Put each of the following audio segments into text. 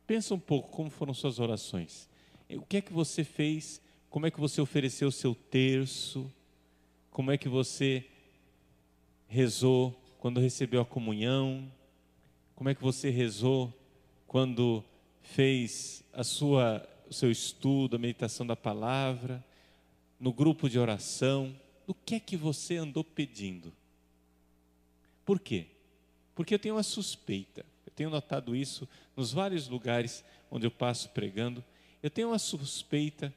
Pensa um pouco como foram suas orações. O que é que você fez? Como é que você ofereceu o seu terço? Como é que você rezou quando recebeu a comunhão? Como é que você rezou quando fez o seu estudo, a meditação da palavra, no grupo de oração? O que é que você andou pedindo? Por quê? Porque eu tenho uma suspeita. Eu tenho notado isso nos vários lugares onde eu passo pregando. Eu tenho uma suspeita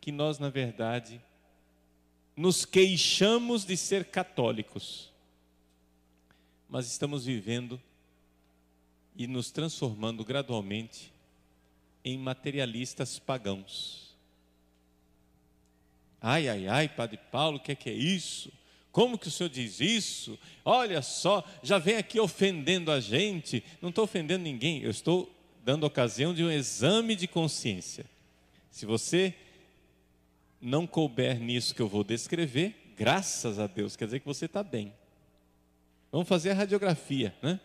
que nós, na verdade, nos queixamos de ser católicos, mas estamos vivendo e nos transformando gradualmente em materialistas pagãos. Ai, ai, ai, Padre Paulo, o que é isso? Como que o senhor diz isso? Olha só, já vem aqui ofendendo a gente. Não estou ofendendo ninguém, eu estou dando ocasião de um exame de consciência. Se você não couber nisso que eu vou descrever, graças a Deus, quer dizer que você está bem. Vamos fazer a radiografia, né?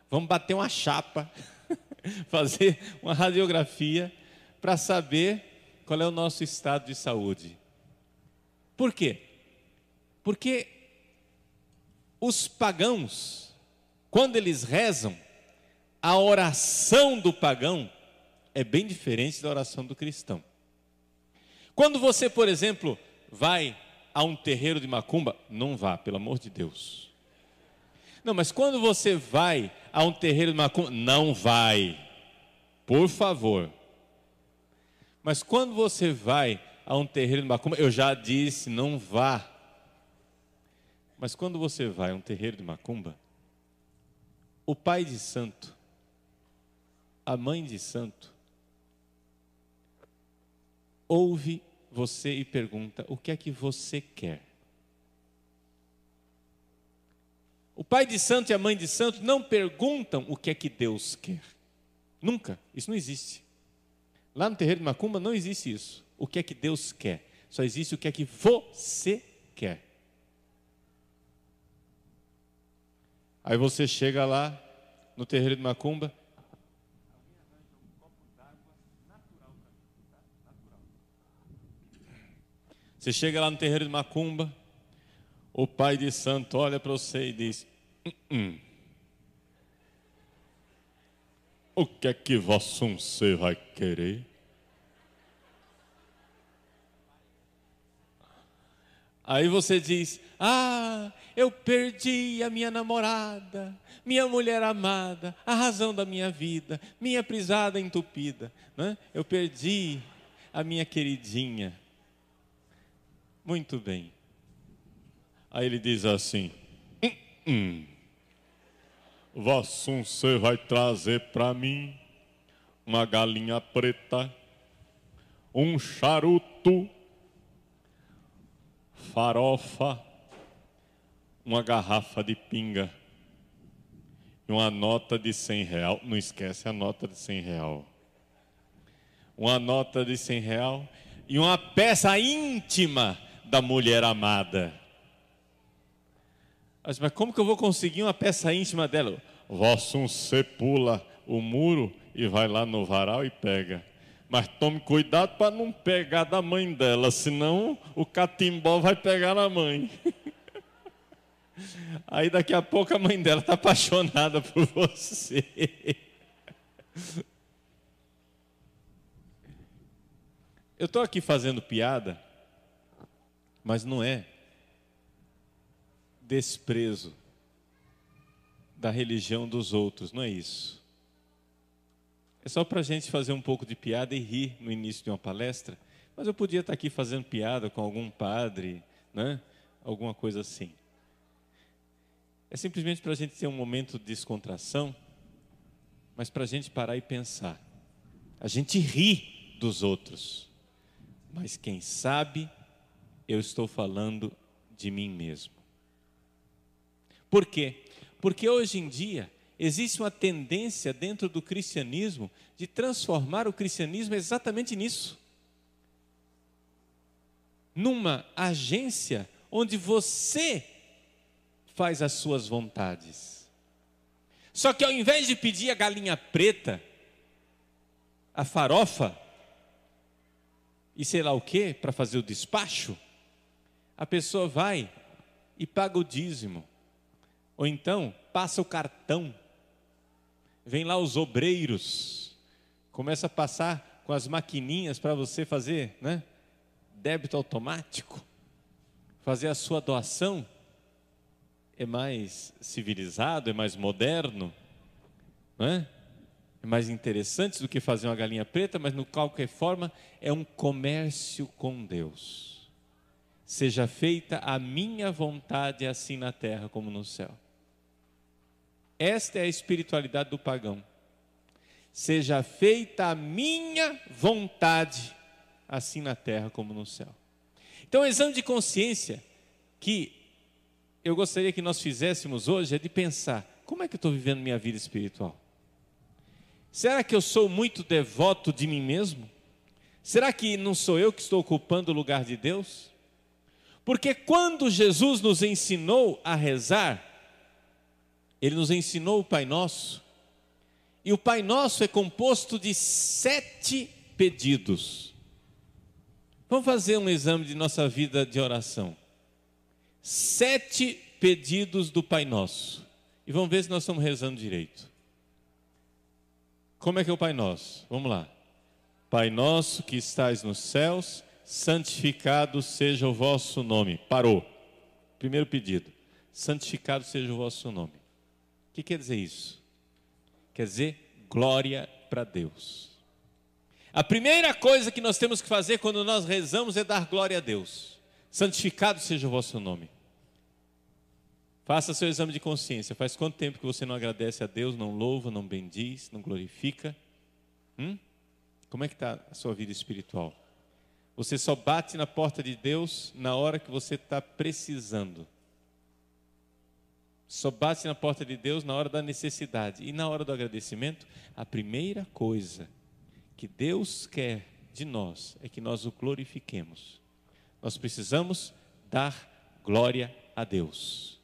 Vamos bater uma chapa, fazer uma radiografia para saber qual é o nosso estado de saúde. Por quê? Porque os pagãos, quando eles rezam, a oração do pagão é bem diferente da oração do cristão. Quando você, por exemplo, vai a um terreiro de macumba, não vá, pelo amor de Deus. Não, mas quando você vai a um terreiro de macumba, não vai, por favor. Mas quando você vai a um terreiro de macumba, eu já disse, não vá. Mas quando você vai a um terreiro de macumba, o pai de santo, a mãe de santo, ouve você e pergunta: o que é que você quer? O pai de santo e a mãe de santo não perguntam o que é que Deus quer. Nunca, isso não existe. Lá no terreiro de macumba não existe isso. O que é que Deus quer? Só existe o que é que você quer. Aí você chega lá no terreiro de macumba, alguém arranja um copo d'água natural para mim, tá? Natural. Você chega lá no terreiro de macumba, o pai de santo olha para você e diz: o que é que você vai querer? Aí você diz: eu perdi a minha namorada, minha mulher amada, a razão da minha vida, minha prisada entupida, né? Eu perdi a minha queridinha. Muito bem. Aí ele diz assim: você vai trazer para mim uma galinha preta, um charuto, farofa, uma garrafa de pinga e uma nota de R$100. Não esquece a nota de R$100. Uma nota de R$100 e uma peça íntima da mulher amada. Mas como que eu vou conseguir uma peça íntima dela? Você pula o muro e vai lá no varal e pega. Mas tome cuidado para não pegar da mãe dela, senão o catimbó vai pegar na mãe. Aí daqui a pouco a mãe dela está apaixonada por você. Eu estou aqui fazendo piada, mas não é desprezo da religião dos outros, não é isso. É só para a gente fazer um pouco de piada e rir no início de uma palestra, mas eu podia estar aqui fazendo piada com algum padre, né? Alguma coisa assim. É simplesmente para a gente ter um momento de descontração, mas para a gente parar e pensar. A gente ri dos outros, mas quem sabe eu estou falando de mim mesmo. Por quê? Porque hoje em dia existe uma tendência dentro do cristianismo de transformar o cristianismo exatamente nisso. Numa agência onde você faz as suas vontades. Só que ao invés de pedir a galinha preta, a farofa e sei lá o que para fazer o despacho, a pessoa vai e paga o dízimo. Ou então passa o cartão. Vem lá os obreiros, começa a passar com as maquininhas para você fazer, né? Débito automático, fazer a sua doação. É mais civilizado, é mais moderno, não é? É mais interessante do que fazer uma galinha preta, mas de qualquer forma é um comércio com Deus. Seja feita a minha vontade assim na terra como no céu. Esta é a espiritualidade do pagão. Seja feita a minha vontade assim na terra como no céu. Então, o exame de consciência que eu gostaria que nós fizéssemos hoje é de pensar: como é que eu estou vivendo minha vida espiritual? Será que eu sou muito devoto de mim mesmo? Será que não sou eu que estou ocupando o lugar de Deus? Porque quando Jesus nos ensinou a rezar, Ele nos ensinou o Pai Nosso, e o Pai Nosso é composto de 7 pedidos. Vamos fazer um exame de nossa vida de oração. 7 pedidos do Pai Nosso. E vamos ver se nós estamos rezando direito. Como é que é o Pai Nosso? Vamos lá. Pai nosso que estais nos céus, santificado seja o vosso nome. Parou. Primeiro pedido. Santificado seja o vosso nome. O que quer dizer isso? Quer dizer glória para Deus. A primeira coisa que nós temos que fazer quando nós rezamos é dar glória a Deus. Santificado seja o vosso nome. Faça seu exame de consciência. Faz quanto tempo que você não agradece a Deus, não louva, não bendiz, não glorifica? Como é que está a sua vida espiritual? Você só bate na porta de Deus na hora que você está precisando. Só bate na porta de Deus na hora da necessidade. E na hora do agradecimento, a primeira coisa que Deus quer de nós é que nós o glorifiquemos. Nós precisamos dar glória a Deus.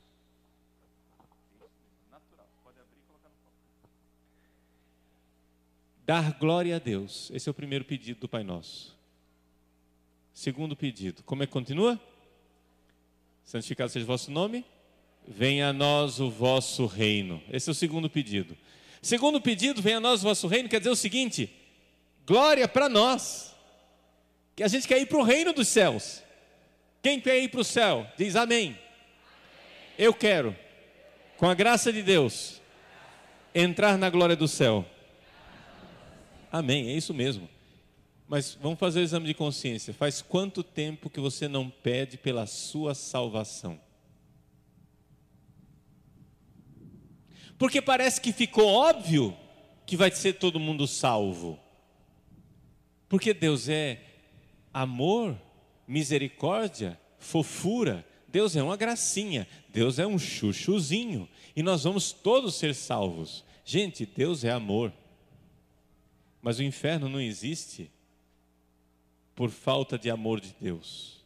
Dar glória a Deus. Esse é o primeiro pedido do Pai Nosso. Segundo pedido. Como é que continua? Santificado seja o vosso nome. Venha a nós o vosso reino. Esse é o segundo pedido. Segundo pedido, venha a nós o vosso reino, quer dizer o seguinte: glória para nós. Que a gente quer ir para o reino dos céus. Quem quer ir para o céu? Diz amém. Eu quero, com a graça de Deus, entrar na glória do céu. Amém, é isso mesmo. Mas vamos fazer o exame de consciência. Faz quanto tempo que você não pede pela sua salvação? Porque parece que ficou óbvio que vai ser todo mundo salvo. Porque Deus é amor, misericórdia, fofura. Deus é uma gracinha. Deus é um chuchuzinho. E nós vamos todos ser salvos. Gente, Deus é amor. Mas o inferno não existe por falta de amor de Deus.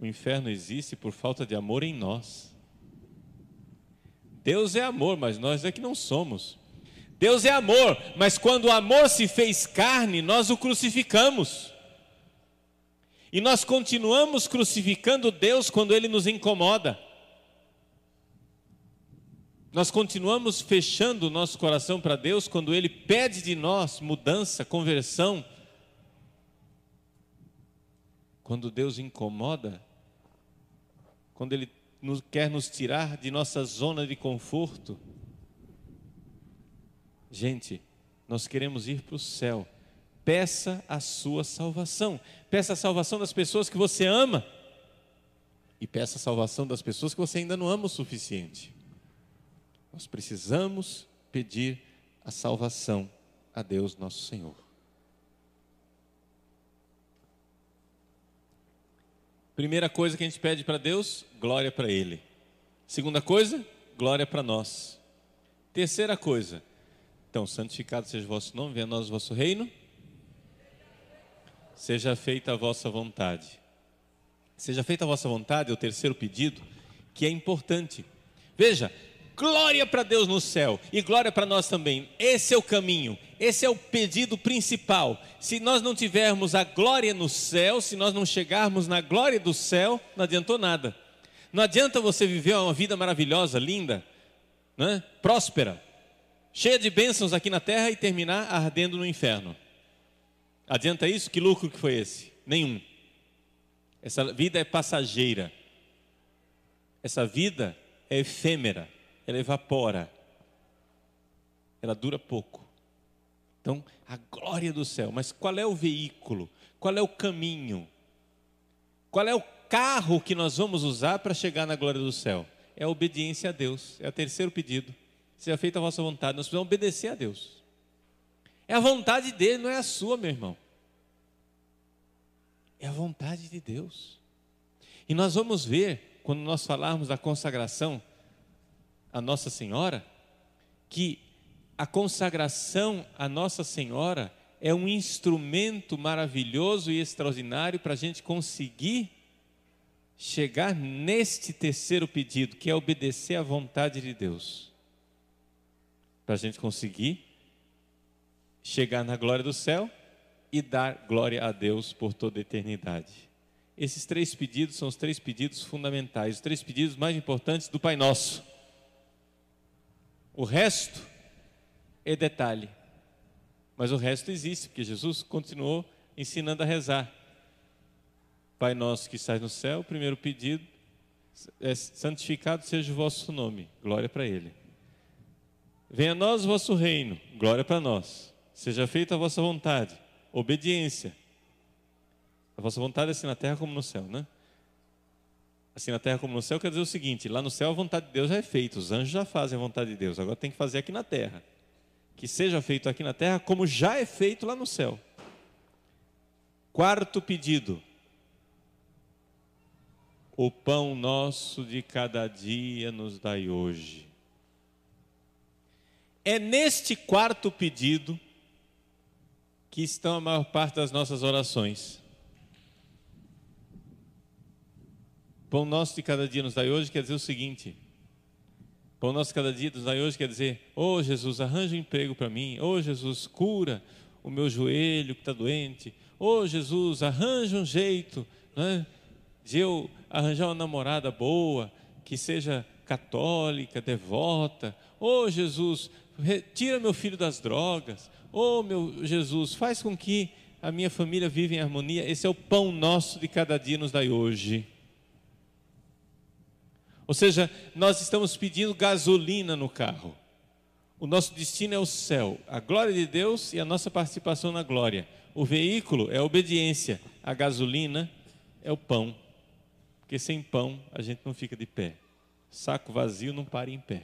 O inferno existe por falta de amor em nós. Deus é amor, mas nós é que não somos. Deus é amor, mas quando o amor se fez carne, nós o crucificamos. E nós continuamos crucificando Deus quando Ele nos incomoda. Nós continuamos fechando o nosso coração para Deus quando Ele pede de nós mudança, conversão. Quando Deus incomoda, quando Ele quer nos tirar de nossa zona de conforto. Gente, nós queremos ir para o céu. Peça a sua salvação. Peça a salvação das pessoas que você ama. E peça a salvação das pessoas que você ainda não ama o suficiente. Nós precisamos pedir a salvação a Deus nosso Senhor. Primeira coisa que a gente pede para Deus, glória para Ele. Segunda coisa, glória para nós. Terceira coisa, então, santificado seja o vosso nome, venha a nós o vosso reino. Seja feita a vossa vontade. Seja feita a vossa vontade é o terceiro pedido, que é importante. Veja, glória para Deus no céu e glória para nós também. Esse é o caminho, esse é o pedido principal. Se nós não tivermos a glória no céu, se nós não chegarmos na glória do céu, não adiantou nada. Não adianta você viver uma vida maravilhosa, linda, né? Próspera, cheia de bênçãos aqui na terra e terminar ardendo no inferno. Adianta isso? Que lucro que foi esse? Nenhum. Essa vida é passageira. Essa vida é efêmera. Ela evapora. Ela dura pouco. Então, a glória do céu. Mas qual é o veículo? Qual é o caminho? Qual é o carro que nós vamos usar para chegar na glória do céu? É a obediência a Deus. É o terceiro pedido. Seja feita a vossa vontade. Nós precisamos obedecer a Deus. É a vontade dele, não é a sua, meu irmão. É a vontade de Deus. E nós vamos ver, quando nós falarmos da consagração a Nossa Senhora, que a consagração a Nossa Senhora é um instrumento maravilhoso e extraordinário para a gente conseguir chegar neste terceiro pedido, que é obedecer à vontade de Deus. Para a gente conseguir chegar na glória do céu e dar glória a Deus por toda a eternidade. Esses três pedidos são os três pedidos fundamentais, os três pedidos mais importantes do Pai Nosso. O resto é detalhe, mas o resto existe, porque Jesus continuou ensinando a rezar. Pai nosso que estás no céu, o primeiro pedido é: santificado seja o vosso nome, glória para Ele. Venha a nós o vosso reino, glória para nós. Seja feita a vossa vontade, obediência. A vossa vontade é assim na terra como no céu, né? Assim na terra como no céu quer dizer o seguinte: lá no céu a vontade de Deus já é feita, os anjos já fazem a vontade de Deus, agora tem que fazer aqui na terra. Que seja feito aqui na terra como já é feito lá no céu. Quarto pedido: o pão nosso de cada dia nos dai hoje. É neste quarto pedido que estão a maior parte das nossas orações. Pão nosso de cada dia nos dai hoje quer dizer o seguinte: pão nosso de cada dia nos dai hoje quer dizer: ô Jesus, arranja um emprego para mim. Ô Jesus, cura o meu joelho que está doente. Ô Jesus, arranja um jeito, né, de eu arranjar uma namorada boa, que seja católica, devota. Ô Jesus, tira meu filho das drogas. Ô meu Jesus, faz com que a minha família viva em harmonia. Esse é o pão nosso de cada dia nos dai hoje. Ou seja, nós estamos pedindo gasolina no carro. O nosso destino é o céu, a glória de Deus e a nossa participação na glória. O veículo é a obediência, a gasolina é o pão. Porque sem pão a gente não fica de pé. Saco vazio não para em pé.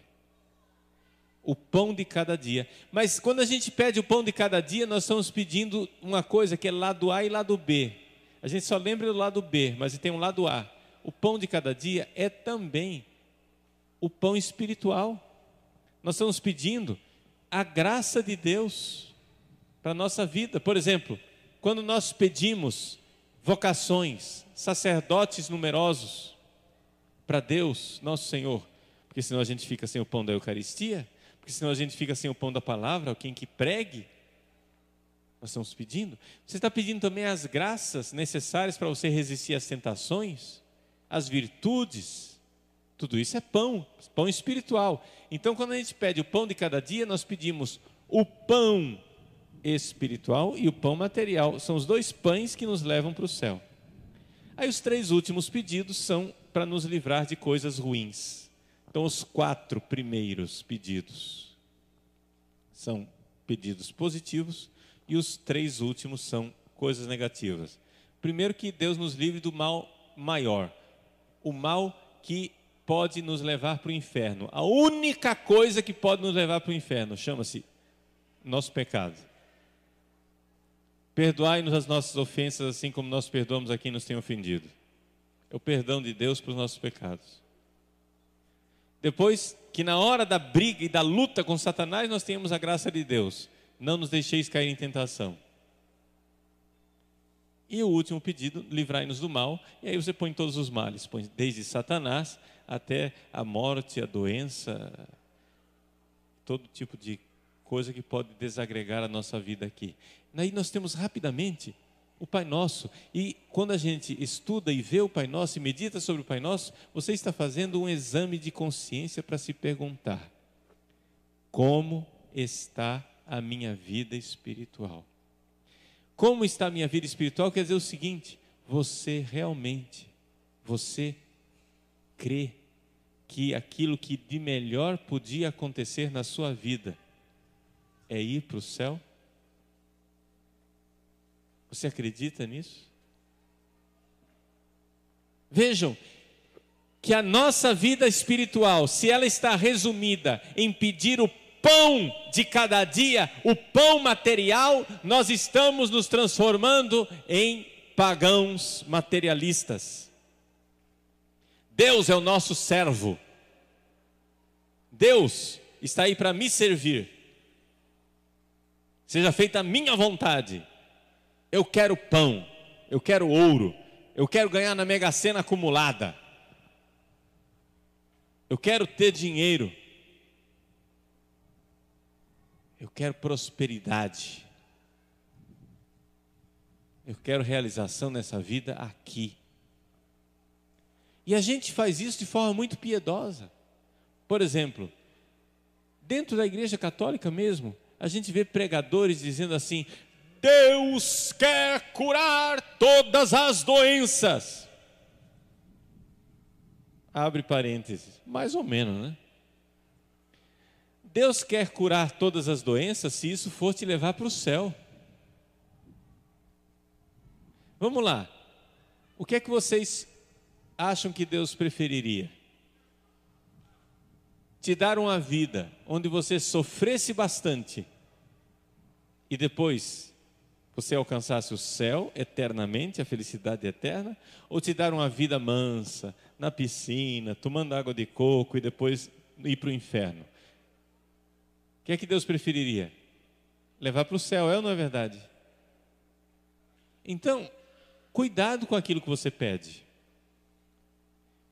O pão de cada dia. Mas quando a gente pede o pão de cada dia, nós estamos pedindo uma coisa que é lado A e lado B. A gente só lembra do lado B, mas tem um lado A. O pão de cada dia é também o pão espiritual. Nós estamos pedindo a graça de Deus para a nossa vida. Por exemplo, quando nós pedimos vocações, sacerdotes numerosos para Deus, nosso Senhor, porque senão a gente fica sem o pão da Eucaristia, porque senão a gente fica sem o pão da palavra, alguém que pregue. Nós estamos pedindo. Você está pedindo também as graças necessárias para você resistir às tentações, as virtudes. Tudo isso é pão, pão espiritual. Então, quando a gente pede o pão de cada dia, nós pedimos o pão espiritual e o pão material. São os dois pães que nos levam para o céu. Aí os três últimos pedidos são para nos livrar de coisas ruins. Então, os quatro primeiros pedidos são pedidos positivos e os três últimos são coisas negativas. Primeiro, que Deus nos livre do mal maior, o mal que pode nos levar para o inferno. A única coisa que pode nos levar para o inferno chama-se nosso pecado. Perdoai-nos as nossas ofensas, assim como nós perdoamos a quem nos tem ofendido. É o perdão de Deus para os nossos pecados. Depois, que na hora da briga e da luta com Satanás, nós tenhamos a graça de Deus. Não nos deixeis cair em tentação. E o último pedido: livrai-nos do mal. E aí você põe todos os males, põe desde Satanás até a morte, a doença, todo tipo de coisa que pode desagregar a nossa vida aqui. Aí nós temos rapidamente o Pai Nosso. E quando a gente estuda e vê o Pai Nosso e medita sobre o Pai Nosso, você está fazendo um exame de consciência para se perguntar: como está a minha vida espiritual? Como está a minha vida espiritual? Quer dizer o seguinte: você crê que aquilo que de melhor podia acontecer na sua vida é ir para o céu? Você acredita nisso? Vejam que a nossa vida espiritual, se ela está resumida em pedir o pão de cada dia, o pão material, nós estamos nos transformando em pagãos materialistas. Deus é o nosso servo. Deus está aí para me servir. Seja feita a minha vontade. Eu quero pão, eu quero ouro, eu quero ganhar na Mega Sena acumulada. Eu quero ter dinheiro. Eu quero prosperidade. Eu quero realização nessa vida aqui. E a gente faz isso de forma muito piedosa. Por exemplo, dentro da Igreja Católica mesmo, a gente vê pregadores dizendo assim: Deus quer curar todas as doenças. Abre parênteses, mais ou menos, né? Deus quer curar todas as doenças se isso for te levar para o céu. Vamos lá. O que é que vocês acham que Deus preferiria? Te dar uma vida onde você sofresse bastante e depois você alcançasse o céu eternamente, a felicidade eterna, ou te dar uma vida mansa, na piscina, tomando água de coco e depois ir para o inferno? O que é que Deus preferiria? Levar para o céu, é ou não é verdade? Então, cuidado com aquilo que você pede.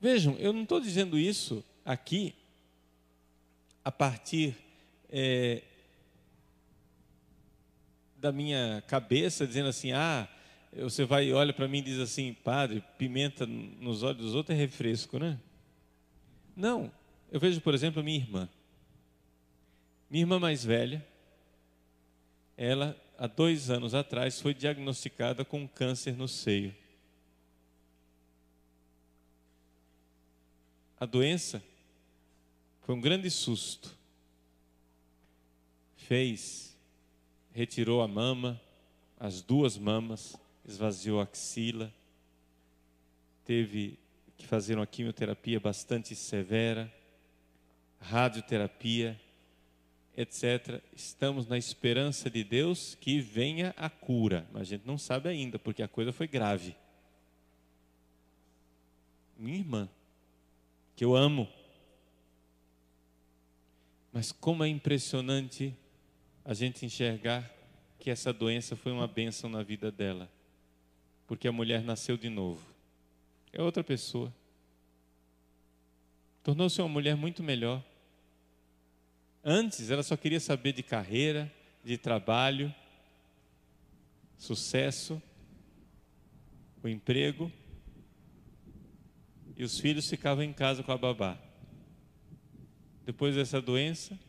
Vejam, eu não estou dizendo isso aqui a partir da minha cabeça, dizendo assim: você vai e olha para mim e diz assim: padre, pimenta nos olhos dos outros é refresco, né? Não, eu vejo, por exemplo, a minha irmã mais velha. Ela, há 2 anos atrás, foi diagnosticada com um câncer no seio. A doença foi um grande susto. Retirou a mama, as 2 mamas, esvaziou a axila, teve que fazer uma quimioterapia bastante severa, radioterapia, etc. Estamos na esperança de Deus que venha a cura, mas a gente não sabe ainda, porque a coisa foi grave. Minha irmã, que eu amo, mas como é impressionante a gente enxergar que essa doença foi uma bênção na vida dela, porque a mulher nasceu de novo, é outra pessoa, tornou-se uma mulher muito melhor. Antes ela só queria saber de carreira, de trabalho, sucesso, o emprego, e os filhos ficavam em casa com a babá. Depois dessa doença,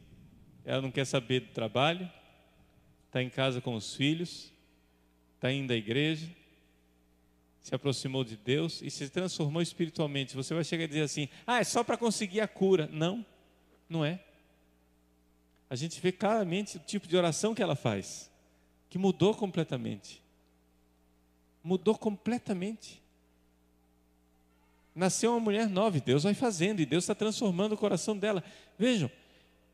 ela não quer saber do trabalho, está em casa com os filhos, está indo à igreja, se aproximou de Deus e se transformou espiritualmente. Você vai chegar a dizer assim: é só para conseguir a cura. Não, não é. A gente vê claramente o tipo de oração que ela faz, que mudou completamente. Mudou completamente. Nasceu uma mulher nova, e Deus vai fazendo, e Deus está transformando o coração dela. Vejam,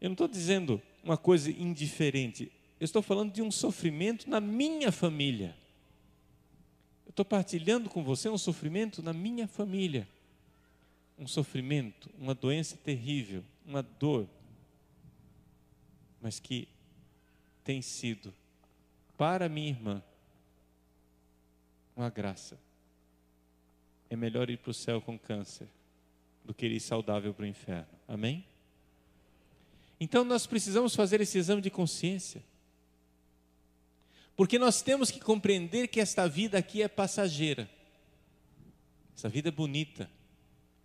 eu não estou dizendo uma coisa indiferente, eu estou falando de um sofrimento na minha família. Eu estou partilhando com você um sofrimento na minha família. Um sofrimento, uma doença terrível, uma dor, mas que tem sido, para minha irmã, uma graça. É melhor ir para o céu com câncer do que ir saudável para o inferno. Amém? Então nós precisamos fazer esse exame de consciência. Porque nós temos que compreender que esta vida aqui é passageira. Essa vida é bonita.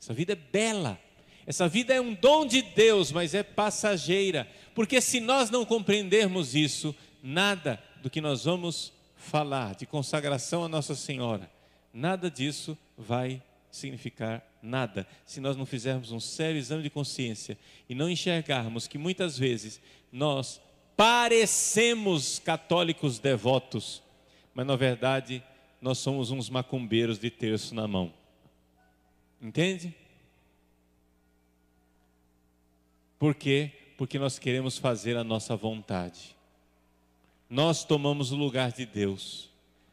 Essa vida é bela. Essa vida é um dom de Deus, mas é passageira. Porque se nós não compreendermos isso, nada do que nós vamos falar de consagração a Nossa Senhora, nada disso vai significar nada, se nós não fizermos um sério exame de consciência e não enxergarmos que muitas vezes nós parecemos católicos devotos, mas na verdade nós somos uns macumbeiros de terço na mão. Entende? Por quê? Porque nós queremos fazer a nossa vontade. Nós tomamos o lugar de Deus.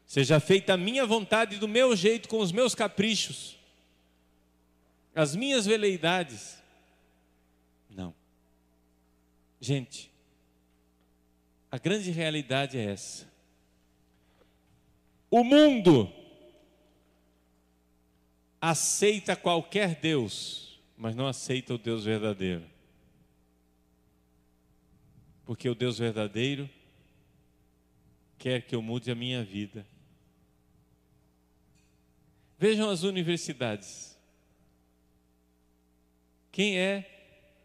Seja feita a minha vontade do meu jeito, com os meus caprichos, as minhas veleidades. Não. Gente, a grande realidade é essa. O mundo aceita qualquer Deus, mas não aceita o Deus verdadeiro. Porque o Deus verdadeiro quer que eu mude a minha vida. Vejam as universidades. Quem é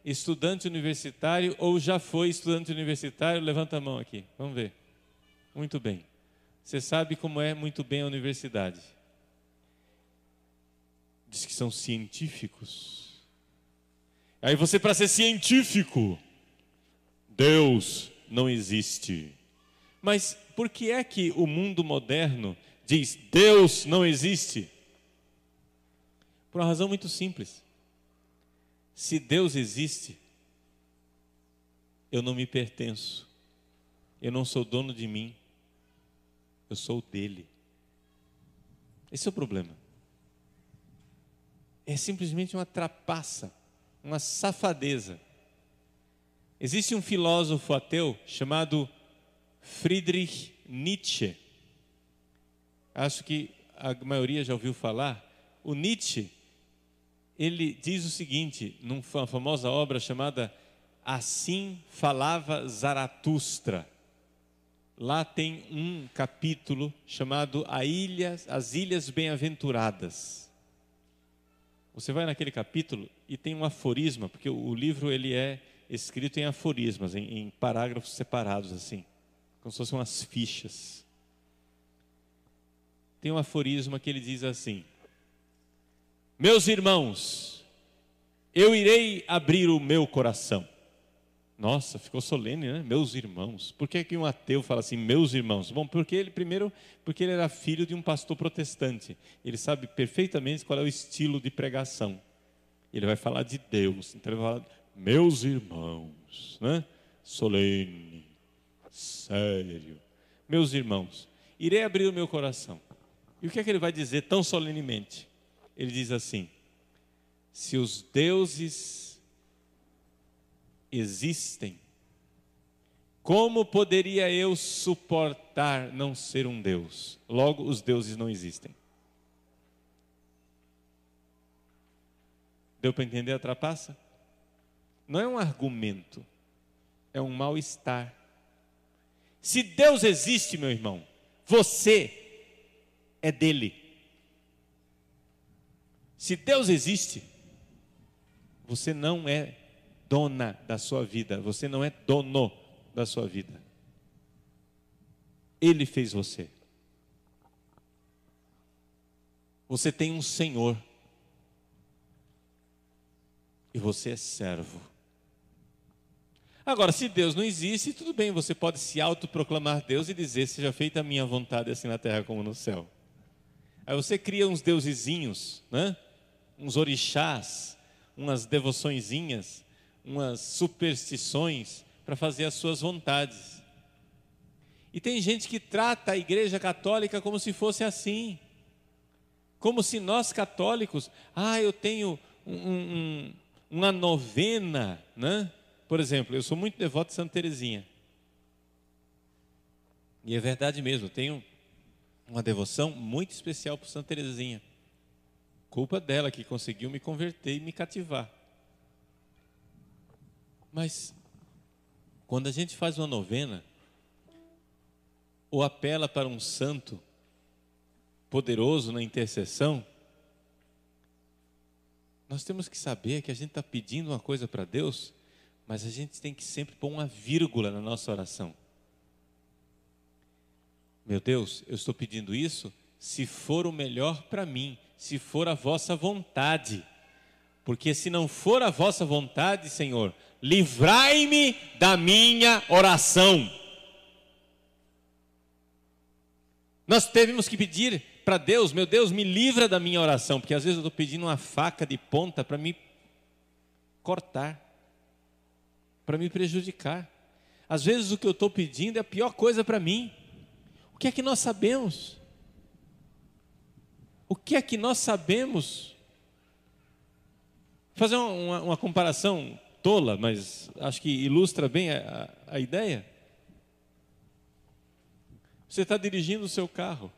estudante universitário ou já foi estudante universitário, levanta a mão aqui, vamos ver. Muito bem. Você sabe como é muito bem a universidade. Diz que são científicos. Aí você, para ser científico, Deus não existe. Mas por que é que o mundo moderno diz Deus não existe? Por uma razão muito simples. Se Deus existe, eu não me pertenço. Eu não sou dono de mim. Eu sou dele. Esse é o problema. É simplesmente uma trapaça, uma safadeza. Existe um filósofo ateu chamado Friedrich Nietzsche. Acho que a maioria já ouviu falar. O Nietzsche, ele diz o seguinte, numa famosa obra chamada Assim Falava Zaratustra. Lá tem um capítulo chamado As Ilhas Bem-Aventuradas. Você vai naquele capítulo e tem um aforisma, porque o livro ele é escrito em aforismas, em parágrafos separados assim, como se fossem umas fichas. Tem um aforisma que ele diz assim: meus irmãos, eu irei abrir o meu coração. Nossa, ficou solene, né? Meus irmãos. Por que um ateu fala assim, meus irmãos? Bom, porque ele era filho de um pastor protestante. Ele sabe perfeitamente qual é o estilo de pregação. Ele vai falar de Deus. Então ele vai falar, meus irmãos, né? Solene, sério. Meus irmãos, irei abrir o meu coração. E o que é que ele vai dizer tão solenemente? Ele diz assim: se os deuses existem, como poderia eu suportar não ser um Deus? Logo, os deuses não existem. Deu para entender a trapaça? Não é um argumento, é um mal-estar. Se Deus existe, meu irmão, você é dele. Se Deus existe, você não é dona da sua vida, você não é dono da sua vida. Ele fez você. Você tem um Senhor. E você é servo. Agora, se Deus não existe, tudo bem, você pode se autoproclamar Deus e dizer, seja feita a minha vontade assim na terra como no céu. Aí você cria uns deusezinhos, né? Uns orixás, umas devoçõezinhas, umas superstições para fazer as suas vontades. E tem gente que trata a Igreja Católica como se fosse assim. Como se nós católicos, eu tenho uma novena, né? Por exemplo, eu sou muito devoto de Santa Teresinha. E é verdade mesmo, eu tenho uma devoção muito especial por Santa Teresinha. Culpa dela que conseguiu me converter e me cativar. Mas Quando a gente faz uma novena, ou apela para um santo poderoso na intercessão, nós temos que saber que a gente está pedindo uma coisa para Deus, mas a gente tem que sempre pôr uma vírgula na nossa oração. Meu Deus, eu estou pedindo isso se for o melhor para mim, se for a vossa vontade. Porque se não for a vossa vontade, Senhor, livrai-me da minha oração. Nós temos que pedir para Deus, meu Deus, me livra da minha oração, porque às vezes eu estou pedindo uma faca de ponta para me cortar, para me prejudicar. Às vezes o que eu estou pedindo é a pior coisa para mim. O que é que nós sabemos? O que é que nós sabemos? Vou fazer uma comparação tola, mas acho que ilustra bem a ideia. Você está dirigindo o seu carro.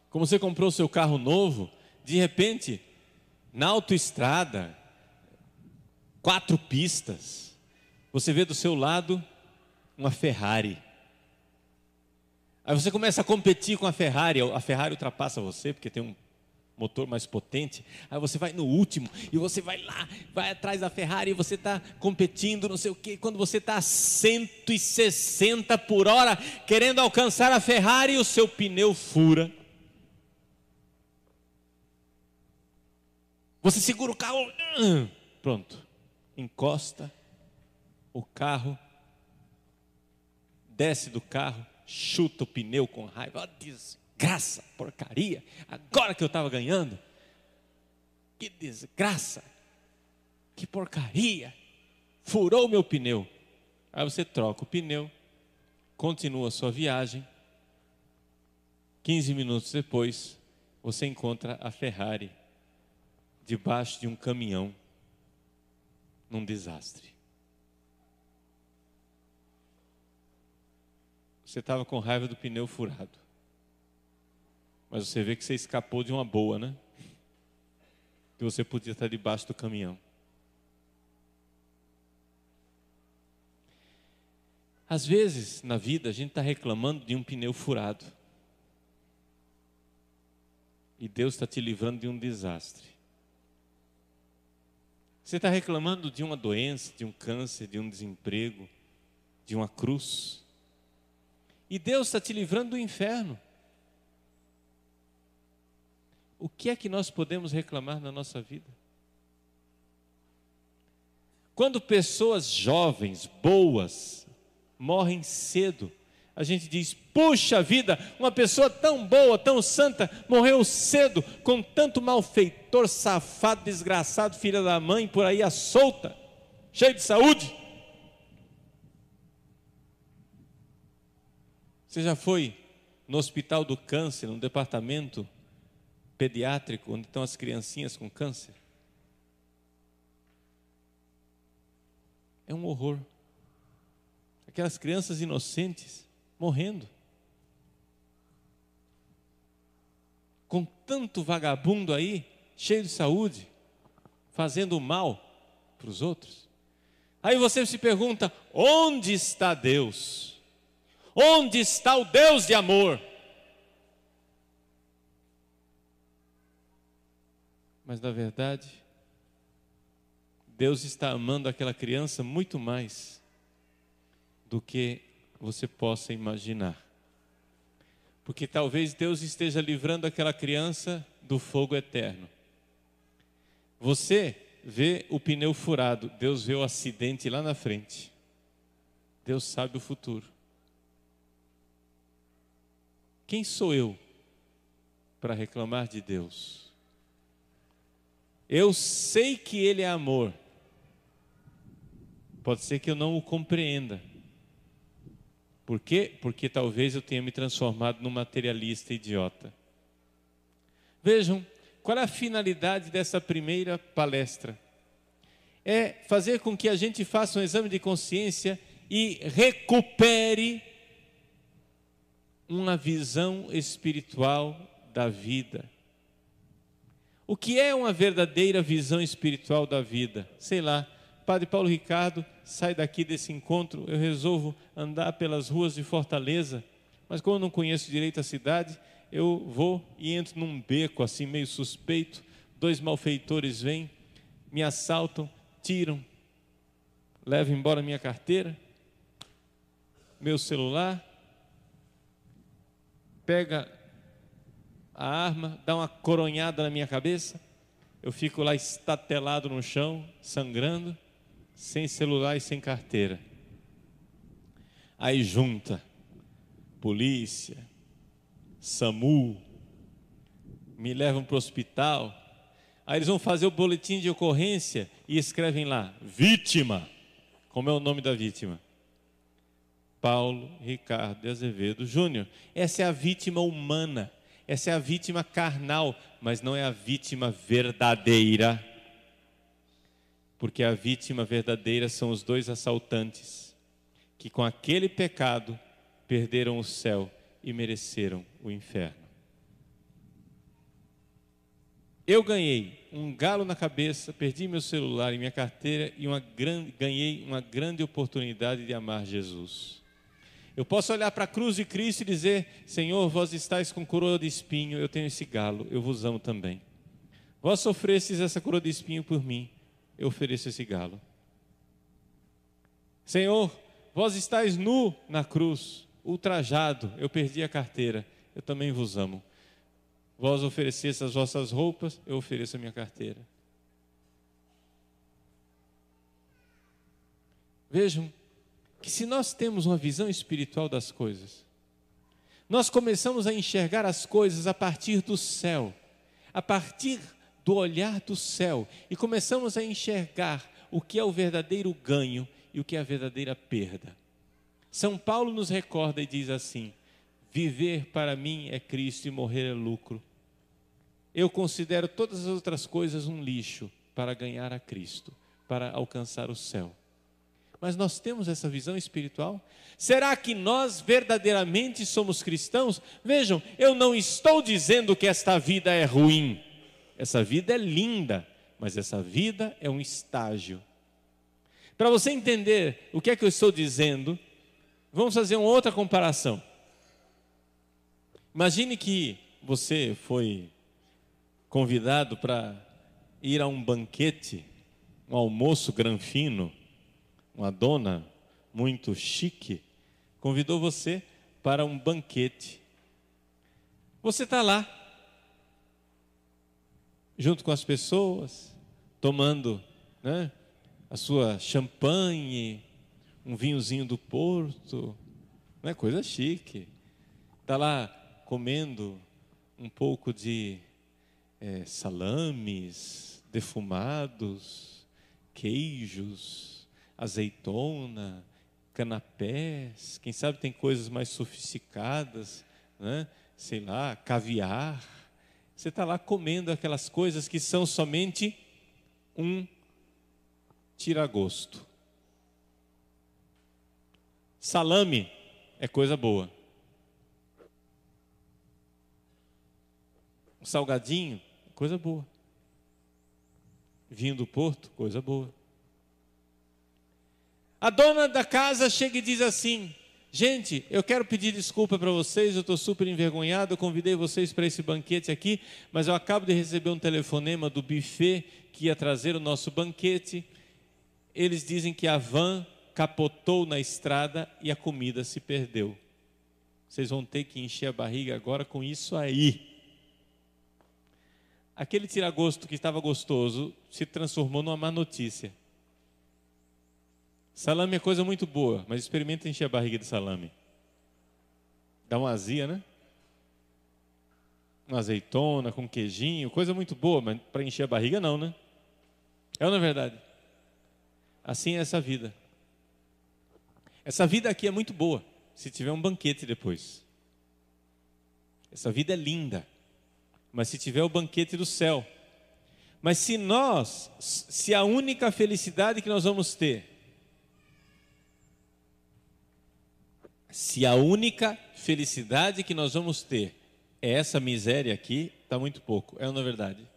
Como você comprou o seu carro novo, de repente, na autoestrada, 4 pistas, você vê do seu lado uma Ferrari. Aí você começa a competir com a Ferrari ultrapassa você, porque tem um motor mais potente. Aí você vai no último, e você vai lá, vai atrás da Ferrari, e você está competindo, não sei o quê. Quando você está a 160 por hora, querendo alcançar a Ferrari, o seu pneu fura. Você segura o carro, pronto, encosta o carro, desce do carro, chuta o pneu com raiva. Oh, desgraça, porcaria, agora que eu estava ganhando, que desgraça, que porcaria, furou o meu pneu. Aí você troca o pneu, continua a sua viagem, 15 minutos depois, você encontra a Ferrari debaixo de um caminhão, num desastre. Você estava com raiva do pneu furado, mas você vê que você escapou de uma boa, né? Que você podia estar debaixo do caminhão. Às vezes, na vida, a gente está reclamando de um pneu furado, e Deus está te livrando de um desastre. Você está reclamando de uma doença, de um câncer, de um desemprego, de uma cruz, e Deus está te livrando do inferno. O que é que nós podemos reclamar na nossa vida? Quando pessoas jovens, boas, morrem cedo, a gente diz: puxa vida, uma pessoa tão boa, tão santa, morreu cedo, com tanto malfeitor, safado, desgraçado, filha da mãe, por aí à solta, cheio de saúde. Você já foi no hospital do câncer, no departamento pediátrico, onde estão as criancinhas com câncer? É um horror. Aquelas crianças inocentes morrendo, com tanto vagabundo aí, cheio de saúde, fazendo mal para os outros. Aí você se pergunta: onde está Deus? Onde está o Deus de amor? Mas na verdade, Deus está amando aquela criança muito mais do que você possa imaginar. Porque talvez Deus esteja livrando aquela criança do fogo eterno. Você vê o pneu furado, Deus vê o acidente lá na frente. Deus sabe o futuro. Quem sou eu para reclamar de Deus? Eu sei que Ele é amor. Pode ser que eu não o compreenda. Por quê? Porque talvez eu tenha me transformado num materialista idiota. Vejam, qual é a finalidade dessa primeira palestra? É fazer com que a gente faça um exame de consciência e recupere uma visão espiritual da vida. O que é uma verdadeira visão espiritual da vida? Sei lá, Padre Paulo Ricardo sai daqui desse encontro, eu resolvo andar pelas ruas de Fortaleza, mas como eu não conheço direito a cidade, eu vou e entro num beco assim meio suspeito, 2 malfeitores vêm, me assaltam, tiram, levam embora minha carteira, meu celular, pega a arma, dá uma coronhada na minha cabeça, eu fico lá estatelado no chão, sangrando, sem celular e sem carteira. Aí junta polícia, SAMU, me levam para o hospital. Aí eles vão fazer o boletim de ocorrência e escrevem lá, vítima. Como é o nome da vítima? Paulo Ricardo de Azevedo Júnior. Essa é a vítima humana, essa é a vítima carnal, mas não é a vítima verdadeira. Porque a vítima verdadeira são os 2 assaltantes, que com aquele pecado perderam o céu e mereceram o inferno. Eu ganhei um galo na cabeça, perdi meu celular e minha carteira e ganhei uma grande oportunidade de amar Jesus. Eu posso olhar para a cruz de Cristo e dizer, Senhor, vós estáis com coroa de espinho, eu tenho esse galo, eu vos amo também. Vós sofrestes essa coroa de espinho por mim, eu ofereço esse galo. Senhor, vós estáis nu na cruz, ultrajado, eu perdi a carteira, eu também vos amo. Vós ofereceste as vossas roupas, eu ofereço a minha carteira. Vejam que se nós temos uma visão espiritual das coisas, nós começamos a enxergar as coisas a partir do céu, a partir do olhar do céu, e começamos a enxergar o que é o verdadeiro ganho e o que é a verdadeira perda. São Paulo nos recorda e diz assim, viver para mim é Cristo e morrer é lucro. Eu considero todas as outras coisas um lixo para ganhar a Cristo, para alcançar o céu. Mas nós temos essa visão espiritual? Será que nós verdadeiramente somos cristãos? Vejam, eu não estou dizendo que esta vida é ruim. Essa vida é linda, mas essa vida é um estágio. Para você entender o que é que eu estou dizendo, vamos fazer uma outra comparação. Imagine que você foi convidado para ir a um banquete, um almoço granfino, uma dona muito chique convidou você para um banquete. Você está lá, junto com as pessoas, tomando, né, a sua champanhe, um vinhozinho do Porto, né, coisa chique. Está lá comendo um pouco de salames defumados, queijos, azeitona, canapés, quem sabe tem coisas mais sofisticadas, né? Sei lá, caviar. Você está lá comendo aquelas coisas que são somente um tira-gosto. Salame é coisa boa. Um salgadinho, coisa boa. Vinho do Porto, coisa boa. A dona da casa chega e diz assim, gente, eu quero pedir desculpa para vocês, eu estou super envergonhado, eu convidei vocês para esse banquete aqui, mas eu acabo de receber um telefonema do buffet que ia trazer o nosso banquete. Eles dizem que a van capotou na estrada e a comida se perdeu. Vocês vão ter que encher a barriga agora com isso aí. Aquele tira-gosto que estava gostoso se transformou numa má notícia. Salame é coisa muito boa, mas experimenta encher a barriga de salame. Dá uma azia, né? Uma azeitona com queijinho, coisa muito boa, mas para encher a barriga não, né? É ou não é verdade? Assim é essa vida. Essa vida aqui é muito boa, se tiver um banquete depois. Essa vida é linda, mas se tiver o banquete do céu. Mas se a única felicidade que nós vamos ter, se a única felicidade que nós vamos ter é essa miséria aqui, está muito pouco, é ou não é verdade?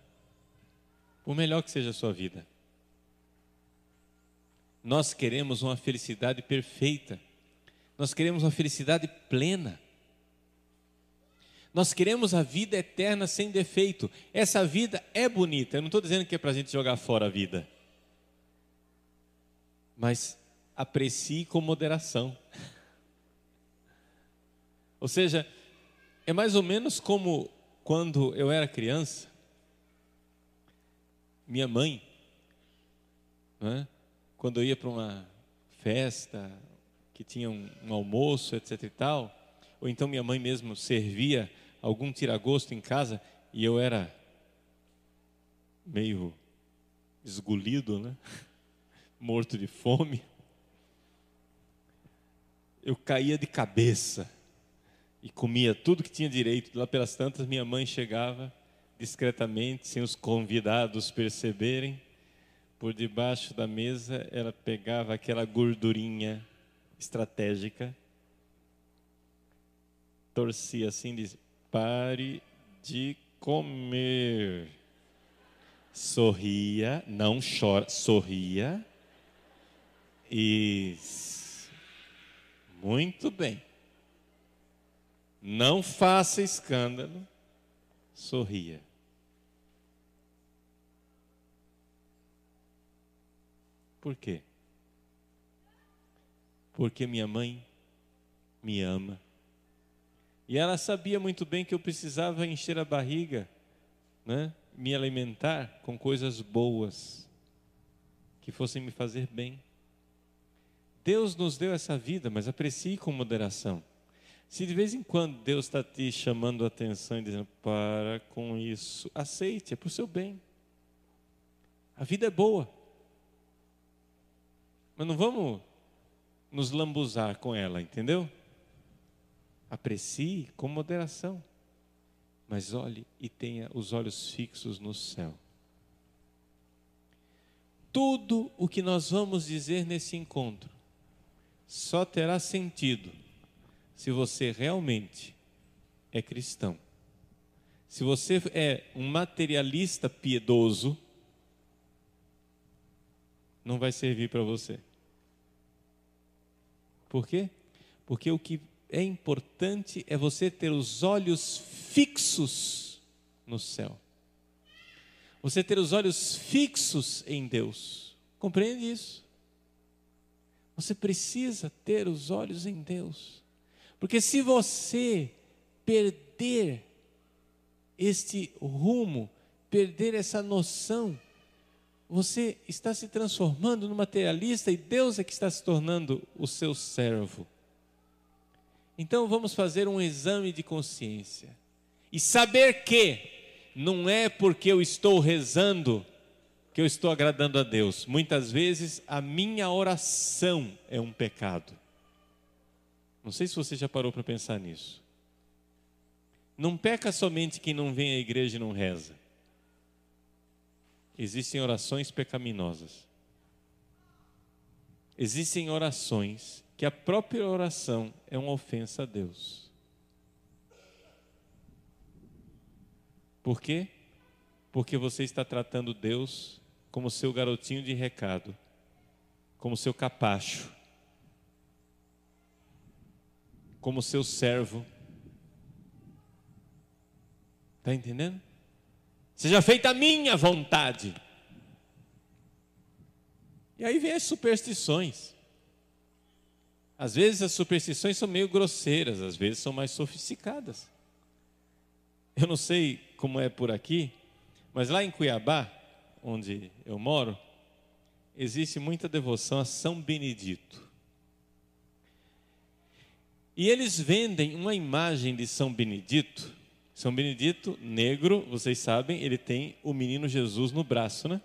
Por melhor que seja a sua vida. Nós queremos uma felicidade perfeita. Nós queremos uma felicidade plena. Nós queremos a vida eterna sem defeito. Essa vida é bonita. Eu não estou dizendo que é para a gente jogar fora a vida. Mas aprecie com moderação. Ou seja, é mais ou menos como quando eu era criança, minha mãe, né, quando eu ia para uma festa que tinha um almoço, etc e tal, ou então minha mãe mesmo servia algum tiragosto em casa e eu era meio esgolido, né? Morto de fome, eu caía de cabeça e comia tudo que tinha direito. Lá pelas tantas, minha mãe chegava discretamente, sem os convidados perceberem, por debaixo da mesa, ela pegava aquela gordurinha estratégica, torcia assim e dizia: pare de comer. Sorria, não chora, sorria. Isso. Muito bem. Não faça escândalo. Sorria. Por quê? Porque minha mãe me ama. E ela sabia muito bem que eu precisava encher a barriga, né? Me alimentar com coisas boas, que fossem me fazer bem. Deus nos deu essa vida, mas aprecie com moderação. Se de vez em quando Deus está te chamando a atenção e dizendo: para com isso, aceite, é para o seu bem. A vida é boa. Mas não vamos nos lambuzar com ela, entendeu? Aprecie com moderação. Mas olhe e tenha os olhos fixos no céu. Tudo o que nós vamos dizer nesse encontro só terá sentido se você realmente é cristão. Se você é um materialista piedoso, não vai servir para você. Por quê? Porque o que é importante é você ter os olhos fixos no céu. Você ter os olhos fixos em Deus. Compreende isso? Você precisa ter os olhos em Deus. Porque se você perder este rumo, perder essa noção, você está se transformando no materialista e Deus é que está se tornando o seu servo. Então vamos fazer um exame de consciência e saber que não é porque eu estou rezando que eu estou agradando a Deus. Muitas vezes a minha oração é um pecado. Não sei se você já parou para pensar nisso. Não peca somente quem não vem à igreja e não reza. Existem orações pecaminosas. Existem orações que a própria oração é uma ofensa a Deus. Por quê? Porque você está tratando Deus como seu garotinho de recado, como seu capacho, como seu servo. Está entendendo? Seja feita a minha vontade. E aí vem as superstições. Às vezes as superstições são meio grosseiras, às vezes são mais sofisticadas. Eu não sei como é por aqui, mas lá em Cuiabá, onde eu moro, existe muita devoção a São Benedito. E eles vendem uma imagem de São Benedito. São Benedito, negro, vocês sabem, ele tem o menino Jesus no braço, né?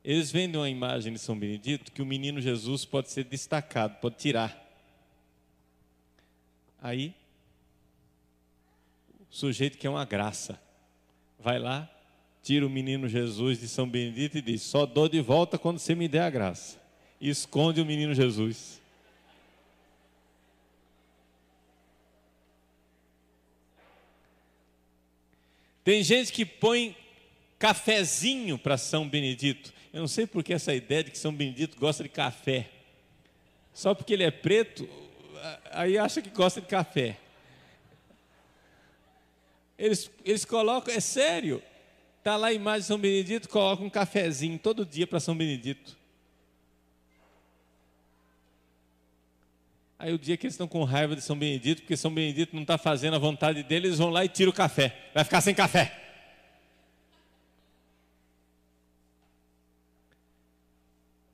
Eles vendem uma imagem de São Benedito que o menino Jesus pode ser destacado, pode tirar. Aí, o sujeito quer uma graça. Vai lá, tira o menino Jesus de São Benedito e diz: só dou de volta quando você me der a graça. E esconde o menino Jesus. Tem gente que põe cafezinho para São Benedito. Eu não sei por que essa ideia de que São Benedito gosta de café. Só porque ele é preto, aí acha que gosta de café. Eles colocam, é sério, está lá a imagem de São Benedito, colocam um cafezinho todo dia para São Benedito. Aí o dia que eles estão com raiva de São Benedito, porque São Benedito não está fazendo a vontade dele, eles vão lá e tiram o café. Vai ficar sem café.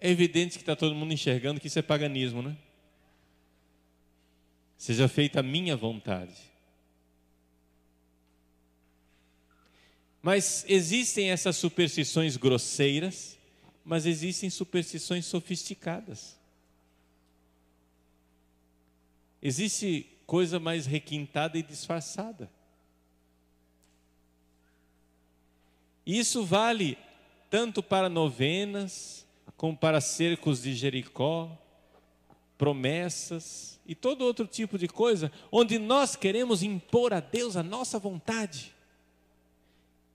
É evidente que está todo mundo enxergando que isso é paganismo, né? Seja feita a minha vontade. Mas existem essas superstições grosseiras, mas existem superstições sofisticadas. Existe coisa mais requintada e disfarçada. Isso vale tanto para novenas, como para cercos de Jericó, promessas e todo outro tipo de coisa, onde nós queremos impor a Deus a nossa vontade.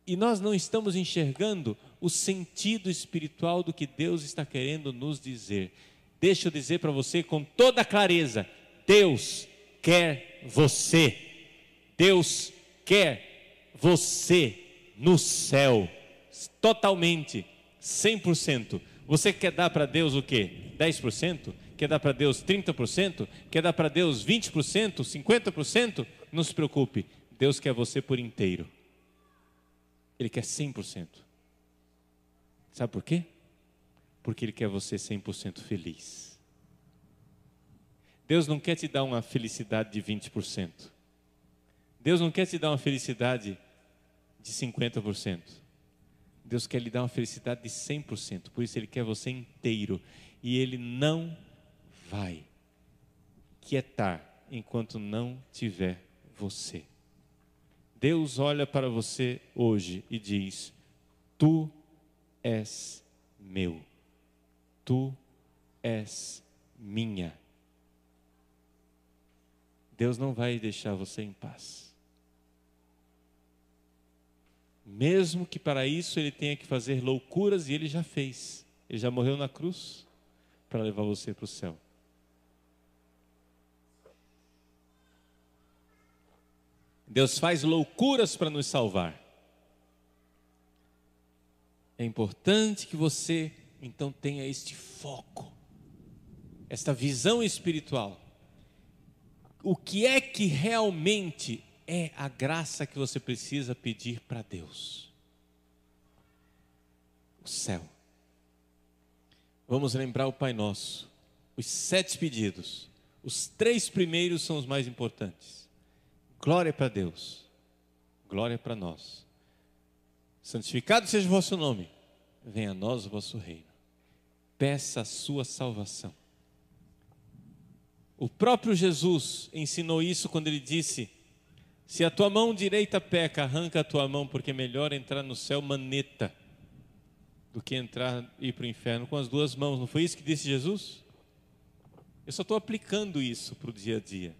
E nós não estamos enxergando o sentido espiritual do que Deus está querendo nos dizer. Deixa eu dizer para você com toda clareza: Deus quer você. Deus quer você no céu, totalmente, 100%. Você quer dar para Deus o quê? 10%? Quer dar para Deus 30%? Quer dar para Deus 20%? 50%? Não se preocupe, Deus quer você por inteiro. Ele quer 100%. Sabe por quê? Porque Ele quer você 100% feliz. Deus não quer te dar uma felicidade de 20%. Deus não quer te dar uma felicidade de 50%. Deus quer lhe dar uma felicidade de 100%. Por isso Ele quer você inteiro. E Ele não vai quietar enquanto não tiver você. Deus olha para você hoje e diz: tu és meu. Tu és minha. Deus não vai deixar você em paz. Mesmo que para isso Ele tenha que fazer loucuras, e Ele já fez. Ele já morreu na cruz para levar você para o céu. Deus faz loucuras para nos salvar. É importante que você então tenha este foco, esta visão espiritual. O que é que realmente é a graça que você precisa pedir para Deus? O céu. Vamos lembrar o Pai Nosso. Os 7 pedidos. Os 3 primeiros são os mais importantes. Glória para Deus. Glória para nós. Santificado seja o vosso nome. Venha a nós o vosso reino. Peça a sua salvação. O próprio Jesus ensinou isso quando Ele disse: se a tua mão direita peca, arranca a tua mão, porque é melhor entrar no céu maneta do que entrar e ir para o inferno com as 2 mãos. Não foi isso que disse Jesus? Eu só estou aplicando isso para o dia a dia.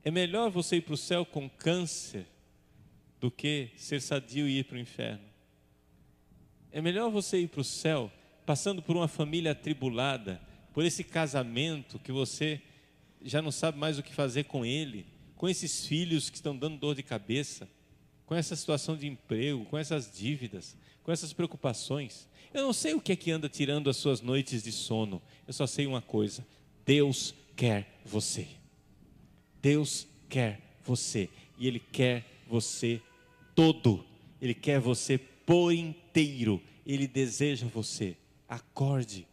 É melhor você ir para o céu com câncer do que ser sadio e ir para o inferno. É melhor você ir para o céu passando por uma família atribulada, por esse casamento que você já não sabe mais o que fazer com ele, com esses filhos que estão dando dor de cabeça, com essa situação de emprego, com essas dívidas, com essas preocupações. Eu não sei o que é que anda tirando as suas noites de sono. Eu só sei uma coisa: Deus quer você. Deus quer você. E Ele quer você todo. Ele quer você por inteiro. Ele deseja você. Acorde.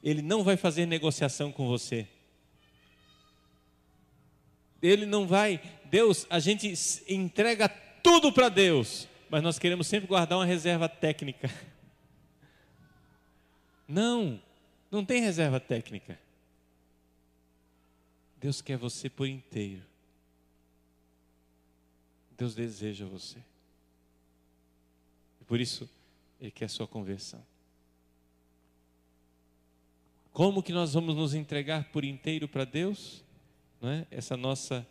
Ele não vai fazer negociação com você. Ele não vai. Deus, a gente entrega tudo para Deus, mas nós queremos sempre guardar uma reserva técnica. Não tem reserva técnica. Deus quer você por inteiro. Deus deseja você. E por isso Ele quer a sua conversão. Como que nós vamos nos entregar por inteiro para Deus? Não é? Essa nossa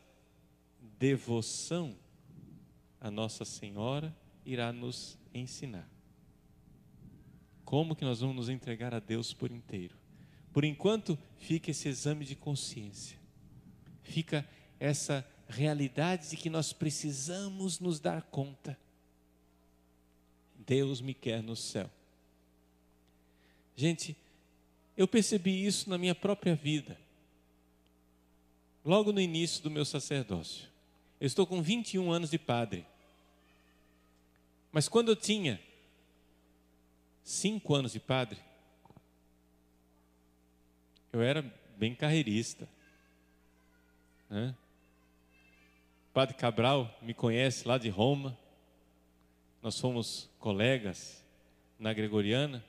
devoção a Nossa Senhora irá nos ensinar. como que nós vamos nos entregar a Deus por inteiro. Por enquanto, fica esse exame de consciência. Fica essa realidade de que nós precisamos nos dar conta. Deus me quer no céu. Gente, eu percebi isso na minha própria vida. Logo no início do meu sacerdócio. Eu estou com 21 anos de padre. Mas quando eu tinha 5 anos de padre, eu era bem carreirista, né? Padre Cabral me conhece lá de Roma. Nós fomos colegas na Gregoriana.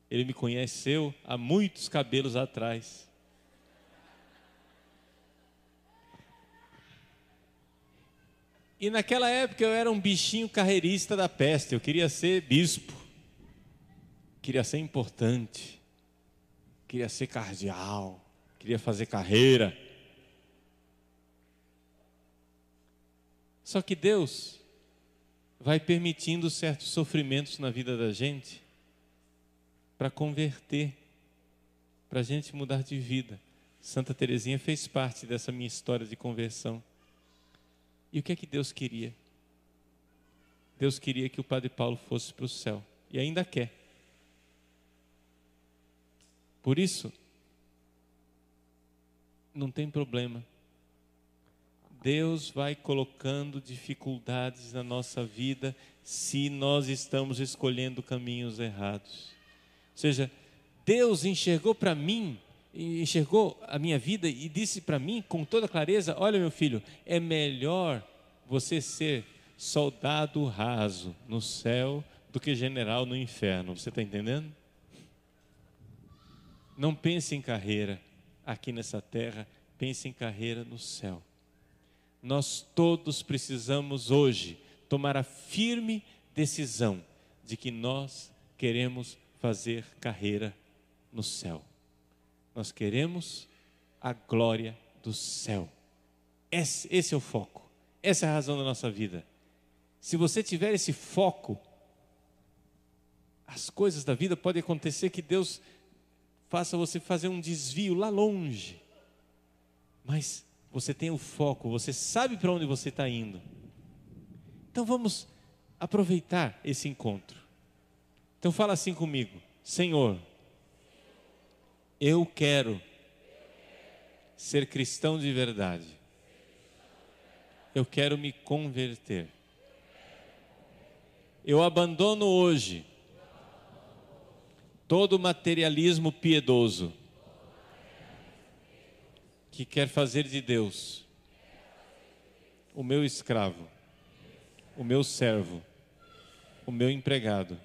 Ele me conheceu há muitos cabelos atrás. E naquela época eu era um bichinho carreirista da peste. Eu queria ser bispo, queria ser importante, queria ser cardeal, queria fazer carreira. Só que Deus vai permitindo certos sofrimentos na vida da gente para converter, para a gente mudar de vida. Santa Teresinha fez parte dessa minha história de conversão. E o que é que Deus queria? Deus queria que o Padre Paulo fosse para o céu. E ainda quer. Por isso, não tem problema. Deus vai colocando dificuldades na nossa vida se nós estamos escolhendo caminhos errados. Ou seja, Deus enxergou para mim, enxergou a minha vida e disse para mim com toda clareza: olha, meu filho, é melhor você ser soldado raso no céu do que general no inferno. Você está entendendo? Não pense em carreira aqui nessa terra, pense em carreira no céu. Nós todos precisamos hoje tomar a firme decisão de que nós queremos fazer carreira no céu. Nós queremos a glória do céu. Esse é o foco. Essa é a razão da nossa vida. Se você tiver esse foco, as coisas da vida podem acontecer que Deus faça você fazer um desvio lá longe. Mas você tem o foco, você sabe para onde você está indo. Então vamos aproveitar esse encontro. Então fala assim comigo: Senhor, eu quero ser cristão de verdade. Eu quero me converter. Eu abandono hoje todo materialismo piedoso que quer fazer de Deus o meu escravo, o meu servo, o meu empregado.